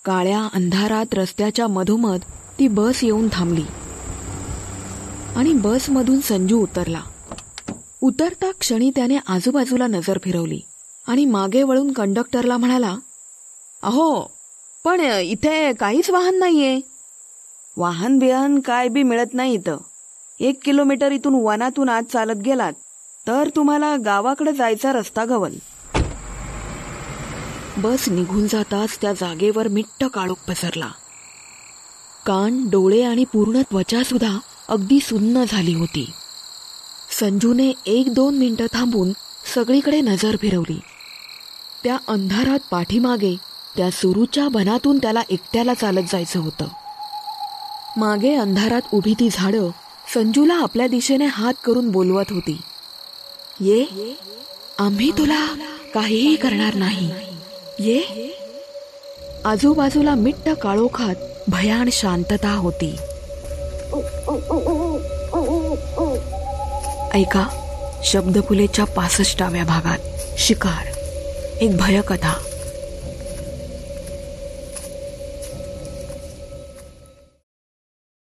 काळ्या अंधारात रस्त्याच्या मधोमध ती बस येऊन थांबली आणि बसमधून संजू उतरला. उतरता क्षणी त्याने आजूबाजूला नजर फिरवली आणि मागे वळून कंडक्टरला म्हणाला, अहो, पण इथे काहीच वाहन नाहीये. वाहन बिहन काय बी मिळत नाही इथं. 1 किलोमीटर इथून वनातून आत चालत गेलात तर तुम्हाला गावाकडे जायचा रस्ता गवल. बस निघून जाताच त्या जागेवर मिट्ट काळोख पसरला. कान, डोळे आणि पूर्ण त्वचा सुद्धा अगदी सुन्न झाली होती. संजूने 1-2 मिनिटं थांबून सगळीकडे नजर फिरवली. त्या अंधारात पाठीमागे त्या सुरूच्या बनातून त्याला एकट्याला चालत जायचं होतं. मागे अंधारात उभी ती झाडं संजूला आपल्या दिशेने हात करून बोलवत होती. ये, आम्ही तुला काहीही करणार नाही. ये. आजूबाजूला मिट्ट काळोखात भयान शांतता होती. ऐका शब्दफुलेच्या 65व्या भागात शिकार, एक भयकथा.